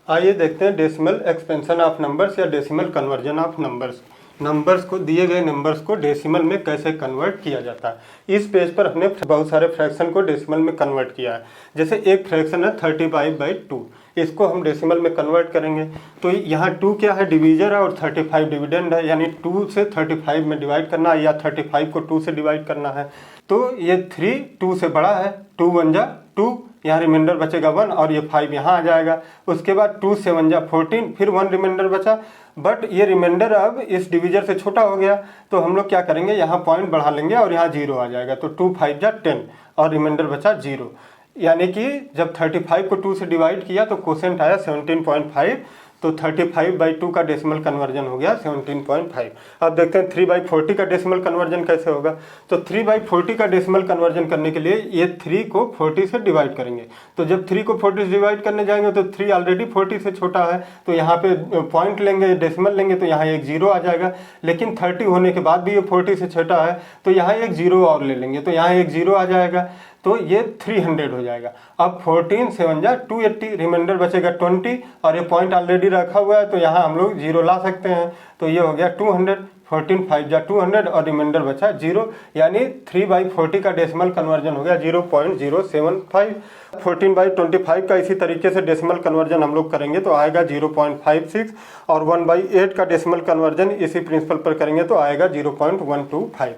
आइए देखते हैं डेसिमल एक्सपेंशन ऑफ नंबर्स या decimal conversion of numbers. Numbers को, दिए गए नंबर्स को डेसिमल में कैसे कन्वर्ट किया जाता है। इस पेज पर हमने बहुत सारे फ्रैक्शन को डेसिमल में कन्वर्ट किया है। जैसे एक फ्रैक्शन है 35/2, इसको हम डेसिमल में कन्वर्ट करेंगे तो यहाँ 2 क्या है, डिवीजर है, और 35 डिविडेंड है, यानी 2 से 35 में डिवाइड करना है या 35 को 2 से डिवाइड करना है। तो ये 3 2 से बड़ा है, 2 1 जा 2, यहाँ रिमाइंडर बचेगा 1 और ये 5 यहाँ आ जाएगा। उसके बाद 2 7 जा 14, फिर 1 रिमाइंडर बचा, बट ये रिमाइंडर अब इस डिवीजर से छोटा हो गया तो हम लोग क्या करेंगे, यहाँ पॉइंट बढ़ा लेंगे और यहाँ 0 आ जाएगा। तो 2 5 जा 10 और रिमाइंडर बचा 0, यानी कि जब 35 को 2 से डिवाइड किया तो कोसेंट आया 17.5। तो 35/2 का डेसिमल कन्वर्जन हो गया 17.5। अब देखते हैं 3/40 का डेसिमल कन्वर्जन कैसे होगा। तो 3/40 का डेसिमल कन्वर्जन करने के लिए ये 3 को 40 से डिवाइड करेंगे। तो जब 3 को 40 से डिवाइड करने जाएंगे तो 3 ऑलरेडी 40 से छोटा है, तो यहाँ पे पॉइंट लेंगे, डेसिमल लेंगे, तो यहाँ एक 0 आ जाएगा। लेकिन 30 होने के बाद भी ये 40 से छोटा है तो यहाँ एक 0 और ले लेंगे, तो यहाँ एक 0 आ जाएगा, तो ये 300 हो जाएगा। अब 14 7 जा 280, रिमाइंडर बचेगा 20 और ये पॉइंट ऑलरेडी रखा हुआ है तो यहाँ हम लोग 0 ला सकते हैं। तो ये हो गया 200, 14 5 जा 200 और रिमाइंडर बचा 0, यानी 3/40 का डेसिमल कन्वर्जन हो गया 0.075। 14/25 का इसी तरीके से डेसिमल कन्वर्जन हम लोग करेंगे तो आएगा 0.56, और 1/8 का डेसिमल कन्वर्जन इसी प्रिंसिपल पर करेंगे तो आएगा 0.125।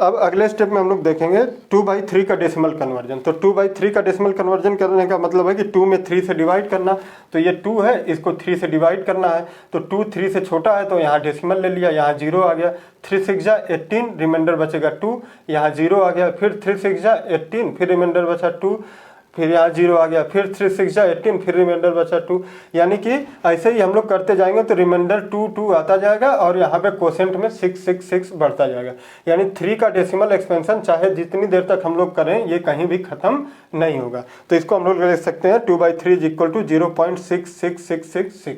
अब अगले स्टेप में हम लोग देखेंगे 2/3 का डेसिमल कन्वर्जन। तो 2/3 का डेसिमल कन्वर्जन करने का मतलब है कि 2 में 3 से डिवाइड करना। तो ये 2 है, इसको 3 से डिवाइड करना है, तो 2 3 से छोटा है तो यहाँ डेसिमल ले लिया, यहाँ 0 आ गया। 3 6 जा 18, रिमाइंडर बचेगा 2, यहाँ 0 आ गया। फिर 3 6 जा 18, फिर रिमाइंडर बचा 2, फिर यहाँ 0 आ गया। फिर 3 6 जा 18, फिर रिमाइंडर बचा 2, यानी कि ऐसे ही हम लोग करते जाएंगे तो रिमाइंडर 2 2 आता जाएगा और यहाँ पे कोसेंट में 6 6 6 बढ़ता जाएगा। यानी 3 का डेसिमल एक्सपेंशन चाहे जितनी देर तक हम लोग करें ये कहीं भी खत्म नहीं होगा। तो इसको हम लोग लिख सकते हैं 2/3 = 0.6666।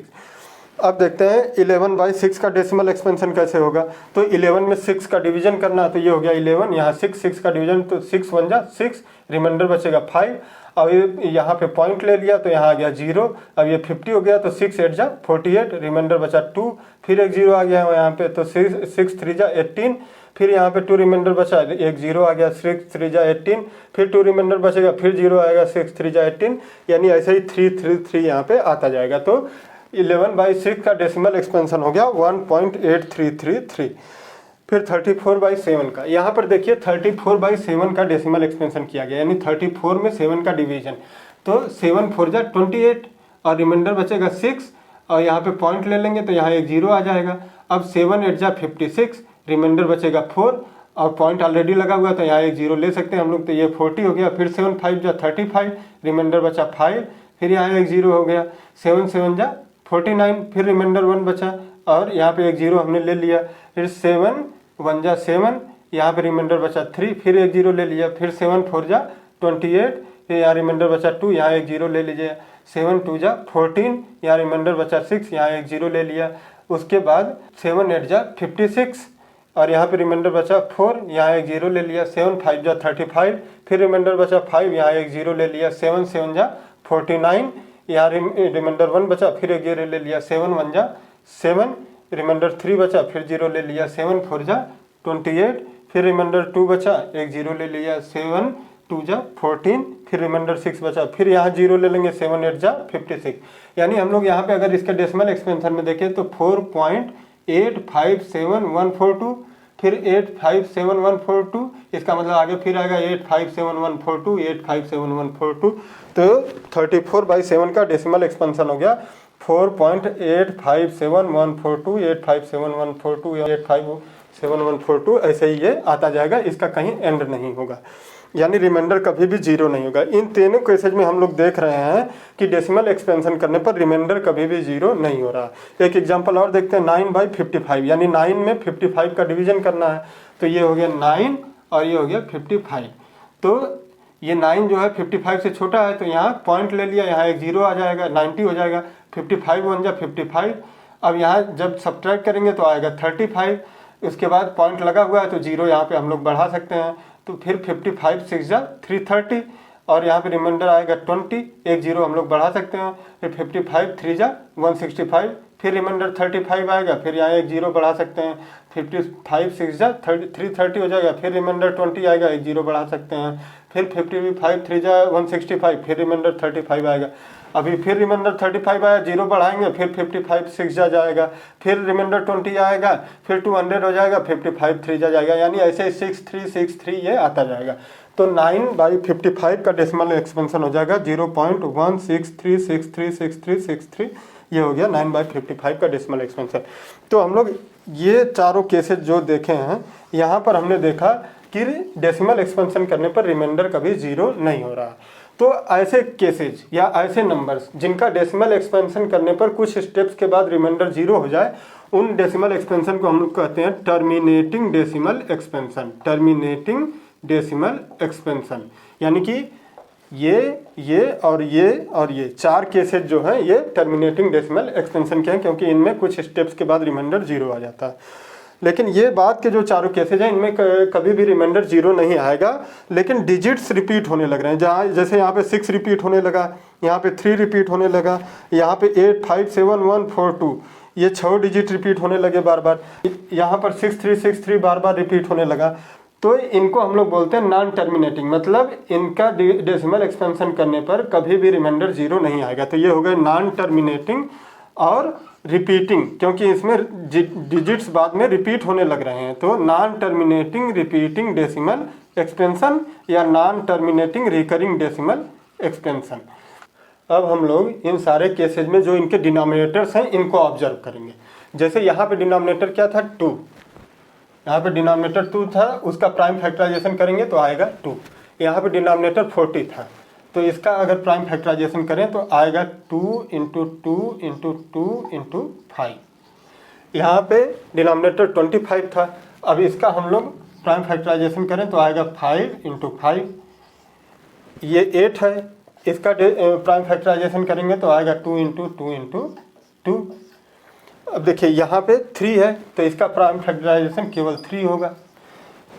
अब देखते हैं 11/6 का डेसिमल एक्सपेंशन कैसे होगा। तो 11 में 6 का डिवीजन करना, तो ये हो गया 11, यहाँ 6 6 का डिवीजन, तो 6 1 जा 6, रिमाइंडर बचेगा 5। अब यहाँ पे पॉइंट ले लिया तो यहाँ आ गया 0। अब ये 50 हो गया तो 6 8 जा 48, रिमाइंडर बचा 2, फिर एक 0 आ गया है यहाँ पे, तो 6 3 जा 18, फिर यहाँ पे 2 रिमाइंडर बचा, एक 0 आ गया, 6 3 जा 18, फिर 2 रिमाइंडर बचेगा, फिर 0 आएगा, 6 3 जा 18, यानी ऐसे ही 3 3 3 यहाँ पे आता जाएगा। तो 11/6 का डेसिमल एक्सपेंशन हो गया 1.8333। फिर 34/7 का, यहाँ पर देखिए 34/7 का डेसिमल एक्सपेंशन किया गया, यानी 34 में 7 का डिवीजन। तो 7 4 जा 28 और रिमाइंडर बचेगा 6, और यहाँ पे पॉइंट ले लेंगे तो यहाँ एक 0 आ जाएगा। अब 7 8 जा 56, रिमाइंडर बचेगा 4 और पॉइंट ऑलरेडी लगा हुआ तो यहाँ एक 0 ले सकते हैं हम लोग, तो ये 40 हो गया। फिर 7 5 जा 35, रिमाइंडर बचा 5, फिर यहाँ एक 0 हो गया। 7 7 जा 49, फिर रिमाइंडर 1 बचा और यहाँ पे एक 0 हमने ले लिया। फिर 7 1 जा 7, यहाँ पे रिमाइंडर बचा 3, फिर एक 0 ले लिया। फिर 7 4 जा 28, फिर यहाँ रिमाइंडर बचा 2, यहाँ एक 0 ले लीजिए। 7 2 जा 14, यहाँ रिमाइंडर बचा 6, यहाँ एक 0 ले लिया। उसके बाद 7 8 जा 56 और यहाँ पे रिमाइंडर बचा 4, यहाँ एक 0 ले लिया। 7 5 जा 35, फिर रिमाइंडर बचा 5, यहाँ एक 0 ले लिया। 7 7 जा 49, यहाँ रिमाइंडर 1 बचा, फिर एक 0 ले लिया। 7 1 जा 7, रिमाइंडर 3 बचा, फिर 0 ले लिया। 7 4 जा 28, फिर रिमाइंडर 2 बचा, एक 0 ले लिया। 7 2 जा 14, फिर रिमाइंडर 6 बचा, फिर यहाँ 0 ले लेंगे। 7 8 जा 56, यानी हम लोग यहाँ पे अगर इसका डेसिमल एक्सपेंशन में देखें तो 4.857142, फिर 857142, इसका मतलब आगे फिर आएगा 857142, 857142। तो 34/7 का डेसिमल एक्सपेंशन हो गया 4.857142, 857142 या 857142, ऐसे ही ये आता जाएगा, इसका कहीं एंड नहीं होगा, यानी रिमाइंडर कभी भी 0 नहीं होगा। इन तीनों केसेज में हम लोग देख रहे हैं कि डेसिमल एक्सपेंशन करने पर रिमाइंडर कभी भी 0 नहीं हो रहा। एक एग्जांपल और देखते हैं 9/55, यानी 9 में 55 का डिवीजन करना है। तो ये हो गया 9 और ये हो गया 55। तो ये 9 जो है 55 से छोटा है तो यहाँ पॉइंट ले लिया, यहाँ एक 0 आ जाएगा, 90 हो जाएगा। 55 1 जा 55, अब यहाँ जब सब्ट्रैक्ट करेंगे तो आएगा 35, उसके बाद पॉइंट लगा हुआ है तो 0 यहाँ पे हम लोग बढ़ा सकते हैं। तो फिर 55 6 जा 330 और यहाँ पे रिमाइंडर आएगा 20, एक जीरो हम लोग बढ़ा सकते हैं, फिर 55 3 जा 165, फिर रिमाइंडर 35 आएगा, फिर यहाँ एक जीरो बढ़ा सकते हैं, 55 6 जा 330 हो जाएगा, फिर रिमाइंडर 20 आएगा, एक जीरो बढ़ा सकते हैं, फिर 55 3 जा 165, फिर रिमाइंडर 35 आएगा, अभी फिर रिमाइंडर 35 आया, जीरो बढ़ाएंगे, फिर 55 6 जा जाएगा, फिर रिमाइंडर 20 आएगा, फिर 200 हो जाएगा, 55 3 जा जाएगा, यानी ऐसे 6363 ये आता जाएगा। तो 9/55 का डेसिमल एक्सपेंशन हो जाएगा 0.163636363, ये हो गया 9/55 का डेसिमल एक्सपेंशन। तो हम लोग ये चारों केसेस जो देखे हैं, यहाँ पर हमने देखा कि डेसिमल एक्सपेंशन करने पर रिमाइंडर कभी जीरो नहीं हो रहा। तो ऐसे केसेज या ऐसे नंबर्स जिनका डेसिमल एक्सपेंशन करने पर कुछ स्टेप्स के बाद रिमाइंडर जीरो हो जाए, उन डेसिमल एक्सपेंशन को हम लोग कहते हैं terminating decimal expansion. Terminating decimal expansion यानी कि ये और ये चार केसेज जो हैं ये टर्मिनेटिंग डेसिमल एक्सपेंशन के हैं, क्योंकि इनमें कुछ स्टेप्स के बाद रिमाइंडर जीरो आ जाता है। लेकिन ये बात के जो चारों केसेज हैं इनमें कभी भी रिमाइंडर जीरो नहीं आएगा, लेकिन डिजिट्स रिपीट होने लग रहे हैं। जहाँ जैसे यहाँ पे 6 रिपीट होने लगा, यहाँ पे 3 रिपीट होने लगा, यहाँ पे 8 5 7 1 4 2, ये 6 डिजिट रिपीट होने लगे बार बार, यहाँ पर 6 3 6 3 बार बार रिपीट होने लगा। तो इनको हम लोग बोलते हैं नॉन टर्मिनेटिंग, मतलब इनका डेसिमल एक्सपेंशन करने पर कभी भी रिमाइंडर जीरो नहीं आएगा। तो ये हो गए नॉन टर्मिनेटिंग और रिपीटिंग, क्योंकि इसमें डिजिट्स बाद में रिपीट होने लग रहे हैं। तो non terminating repeating decimal expansion या non terminating recurring decimal expansion. अब हम लोग इन सारे केसेज में जो इनके डिनोमिनेटर्स हैं इनको ऑब्जर्व करेंगे। जैसे यहाँ पे डिनोमिनेटर क्या था 2, यहाँ पे डिनोमिनेटर 2 था, उसका प्राइम फैक्टराइजेशन करेंगे तो आएगा 2। यहाँ पे डिनोमिनेटर 40 था, तो इसका अगर प्राइम फैक्टराइजेशन करें तो आएगा 2 × 2 × 2 × 5। यहाँ पे डिनोमिनेटर 25 था, अब इसका हम लोग प्राइम फैक्टराइजेशन करें तो आएगा 5 × 5। ये 8 है, इसका प्राइम फैक्टराइजेशन करेंगे तो आएगा 2 × 2 × 2। अब देखिए यहाँ पे 3 है तो इसका प्राइम फैक्टराइजेशन केवल 3 होगा।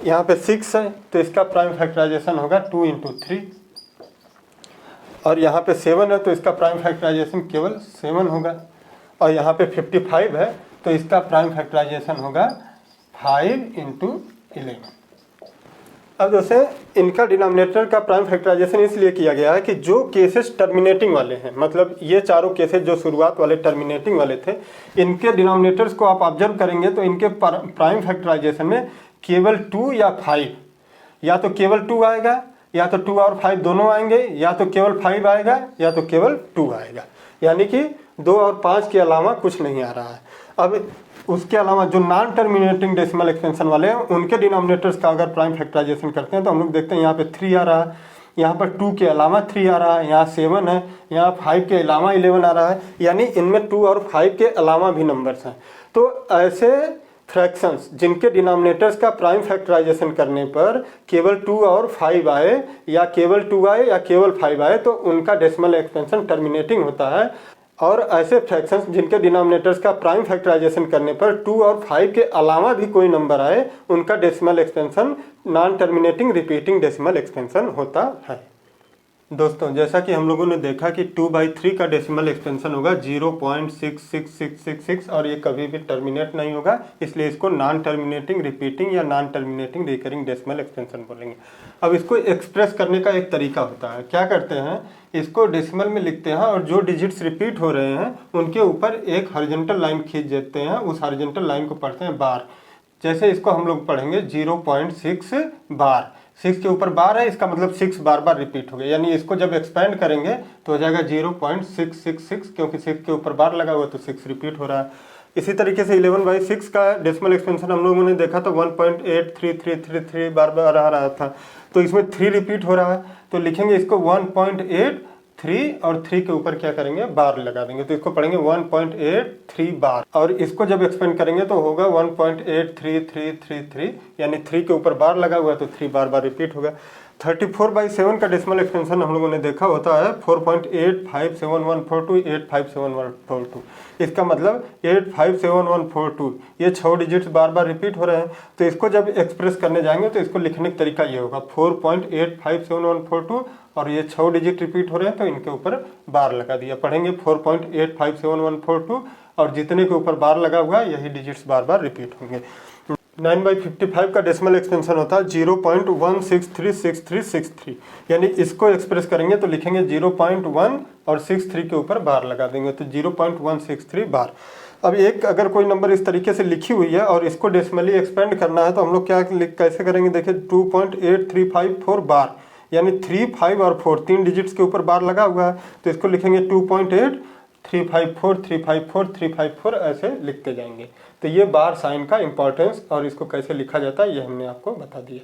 यहाँ पे 6 है तो इसका प्राइम फैक्टराइजेशन होगा 2 × 3। और यहाँ पे 7 है तो इसका प्राइम फैक्टराइजेशन केवल 7 होगा। और यहाँ पे 55 है तो इसका प्राइम फैक्टराइजेशन होगा 5 × 11। अब जैसे इनका डिनोमिनेटर का प्राइम फैक्टराइजेशन इसलिए किया गया है कि जो केसेस टर्मिनेटिंग वाले हैं, मतलब ये चारों केसेस जो शुरुआत वाले टर्मिनेटिंग वाले थे, इनके डिनोमिनेटर्स को आप ऑब्जर्व करेंगे तो इनके प्राइम फैक्टराइजेशन में केवल 2 या 5, या तो केवल 2 आएगा, या तो 2 और 5 दोनों आएंगे, या तो केवल 5 आएगा, या तो केवल 2 आएगा, यानी कि 2 और 5 के अलावा कुछ नहीं आ रहा है। अब उसके अलावा जो नॉन टर्मिनेटिंग डेसिमल एक्सपेंशन वाले हैं उनके डिनोमिनेटर्स का अगर प्राइम फैक्टराइजेशन करते हैं तो हम लोग देखते हैं यहाँ पे 3 आ रहा है, यहाँ पर 2 के अलावा 3 आ रहा है, यहाँ 7 है, यहाँ 5 के अलावा 11 आ रहा है, यानी इनमें 2 और 5 के अलावा भी नंबर्स हैं। तो ऐसे फ्रैक्शंस जिनके डिनोमिनेटर्स का प्राइम फैक्टराइजेशन करने पर केवल 2 और 5 आए, या केवल 2 आए या केवल 5 आए, तो उनका डेसिमल एक्सपेंशन टर्मिनेटिंग होता है। और ऐसे फ्रैक्शंस जिनके डिनोमिनेटर्स का प्राइम फैक्टराइजेशन करने पर 2 और 5 के अलावा भी कोई नंबर आए, उनका decimal expansion non terminating repeating decimal expansion होता है। दोस्तों, जैसा कि हम लोगों ने देखा कि 2/3 का डेसिमल एक्सपेंशन होगा 0.66666 और ये कभी भी टर्मिनेट नहीं होगा, इसलिए इसको नॉन टर्मिनेटिंग रिपीटिंग या non terminating recurring decimal expansion बोलेंगे। अब इसको एक्सप्रेस करने का एक तरीका होता है, क्या करते हैं, इसको डेसिमल में लिखते हैं और जो डिजिट्स रिपीट हो रहे हैं उनके ऊपर एक हॉरिजॉन्टल लाइन खींच देते हैं, उस हॉरिजॉन्टल लाइन को पढ़ते हैं बार। जैसे इसको हम लोग पढ़ेंगे 0.6 बार, 6 के ऊपर बार है, इसका मतलब 6 बार बार रिपीट हो गया, यानी इसको जब एक्सपेंड करेंगे तो हो जाएगा 0.666, क्योंकि 6 के ऊपर बार लगा हुआ तो 6 रिपीट हो रहा है। इसी तरीके से 11/6 का डेसिमल एक्सपेंशन हम लोगों ने देखा तो 1.83333 बार बार आ रहा था, तो इसमें 3 रिपीट हो रहा है, तो लिखेंगे इसको 1.83 और 3 के ऊपर क्या करेंगे, बार लगा देंगे, तो इसको पढ़ेंगे 1.83 बार। और इसको जब एक्सपेंड करेंगे तो होगा 1.83333, यानी 3 के ऊपर बार लगा हुआ है तो 3 बार बार रिपीट होगा। 34/7 का डेसिमल एक्सपेंशन हम लोगों ने देखा होता है 4.857142 8574142। इसका मतलब 8574142, ये 6 डिजिट्स बार बार रिपीट हो रहे हैं। तो इसको जब एक्सप्रेस करने जाएंगे तो इसको लिखने का तरीका ये होगा 4.857142 और ये 6 डिजिट रिपीट हो रहे हैं तो इनके ऊपर बार लगा दिया। पढ़ेंगे 4.857142 और जितने के ऊपर बार लगा हुआ है यही डिजिट्स बार बार रिपीट होंगे। 9/55 का डेसिमल एक्सपेंशन होता है 0.1636363, यानी इसको एक्सप्रेस करेंगे तो लिखेंगे 0.1 और 63 के ऊपर बार लगा देंगे तो 0.163 बार। अब एक अगर कोई नंबर इस तरीके से लिखी हुई है और इसको डेसिमली एक्सपेंड करना है तो हम लोग क्या कैसे करेंगे, देखिए 2.8354 बार, यानी 3, 5 और 4 तीन डिजिट्स के ऊपर बार लगा हुआ है तो इसको लिखेंगे 2.8354 354 354 ऐसे लिखते जाएंगे। तो ये बार साइन का इंपॉर्टेंस और इसको कैसे लिखा जाता है ये हमने आपको बता दिया।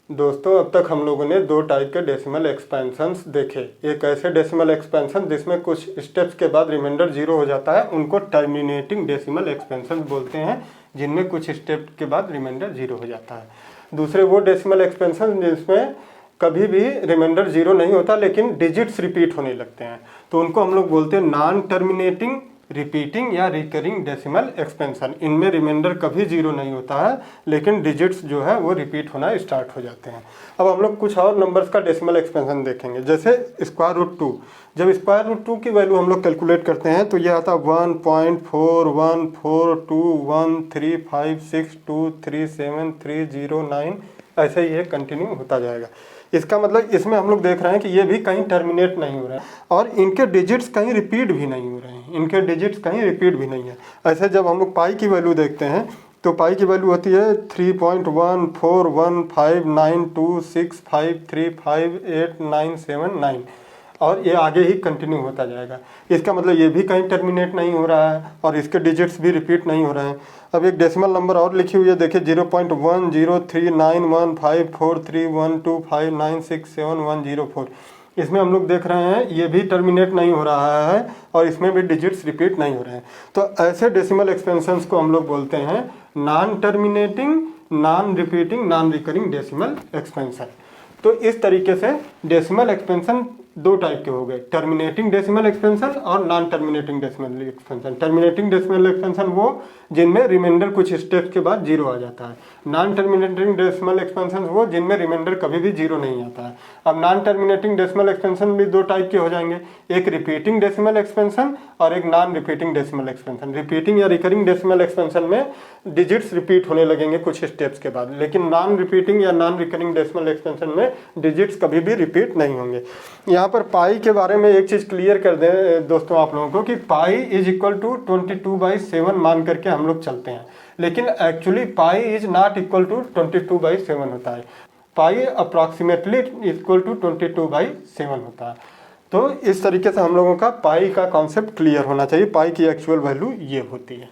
दोस्तों अब तक हम लोगों ने 2 टाइप के डेसिमल एक्सपेंशंस देखे। एक ऐसे डेसिमल एक्सपेंशन जिसमें कुछ स्टेप्स के बाद रिमाइंडर 0 हो जाता है, उनको टर्मिनेटिंग डेसिमल एक्सपेंशन बोलते हैं, जिनमें कुछ स्टेप के बाद रिमाइंडर 0 हो जाता है। दूसरे वो डेसिमल एक्सपेंशन जिसमें कभी भी रिमाइंडर 0 नहीं होता लेकिन डिजिट्स रिपीट होने लगते हैं, तो उनको हम लोग बोलते हैं नॉन टर्मिनेटिंग, रिपीटिंग या रिकरिंग डेसिमल एक्सपेंशन। इनमें रिमाइंडर कभी 0 नहीं होता है लेकिन डिजिट्स जो है वो रिपीट होना स्टार्ट हो जाते हैं। अब हम लोग कुछ और नंबर्स का डेसिमल एक्सपेंशन देखेंगे, जैसे स्क्वायर रूट 2। जब स्क्वायर रूट 2 की वैल्यू हम लोग कैलकुलेट करते हैं तो ये आता है 1.414213562309, ऐसे ही ये कंटिन्यू होता जाएगा। इसका मतलब इसमें हम लोग देख रहे हैं कि ये भी कहीं टर्मिनेट नहीं हो रहा है और इनके डिजिट्स कहीं रिपीट भी नहीं हो रहे हैं, इनके डिजिट्स कहीं रिपीट भी नहीं है। ऐसे जब हम लोग पाई की वैल्यू देखते हैं तो पाई की वैल्यू होती है 3.14159265358979 और ये आगे ही कंटिन्यू होता जाएगा। इसका मतलब ये भी कहीं टर्मिनेट नहीं हो रहा है और इसके डिजिट्स भी रिपीट नहीं हो रहे हैं। अब एक डेसिमल नंबर और लिखी हुई है, देखिए 0.10391543125967104। इसमें हम लोग देख रहे हैं ये भी टर्मिनेट नहीं हो रहा है और इसमें भी डिजिट्स रिपीट नहीं हो रहे हैं। तो ऐसे डेसिमल एक्सपेंशंस को हम लोग बोलते हैं non terminating, non repeating, non recurring decimal expansion. तो इस तरीके से डेसिमल एक्सपेंशन 2 टाइप के हो गए, टर्मिनेटिंग डेसिमल एक्सपेंशन और non terminating decimal expansion. Terminating decimal expansion वो जिनमें रिमाइंडर कुछ स्टेप्स के बाद 0 आ जाता है। नॉन टर्मिनेटिंग डेसिमल एक्सपेंशन वो जिनमें रिमाइंडर कभी भी 0 नहीं आता है। अब नॉन टर्मिनेटिंग डेसिमल एक्सपेंशन भी 2 टाइप के हो जाएंगे, एक रिपीटिंग डेसिमल एक्सपेंशन और एक non repeating decimal expansion. Repeating या रिकरिंग डेसिमल एक्सपेंशन में डिजिट्स रिपीट होने लगेंगे कुछ स्टेप्स के बाद, लेकिन नॉन रिपीटिंग या नॉन रिकरिंग डेसिमल एक्सपेंशन में डिजिट्स कभी भी रिपीट नहीं होंगे। यहाँ पर पाई के बारे में एक चीज़ क्लियर कर दें दोस्तों आप लोगों को कि पाई इज इक्वल टू 22/7 मान करके हम लोग चलते हैं, लेकिन actually pi is not equal to 22/7 होता है। पाई अप्रॉक्सीमेटली इक्वल टू 22/7 होता है। तो इस तरीके से हम लोगों का पाई का कॉन्सेप्ट क्लियर होना चाहिए, पाई की एक्चुअल वैल्यू ये होती है।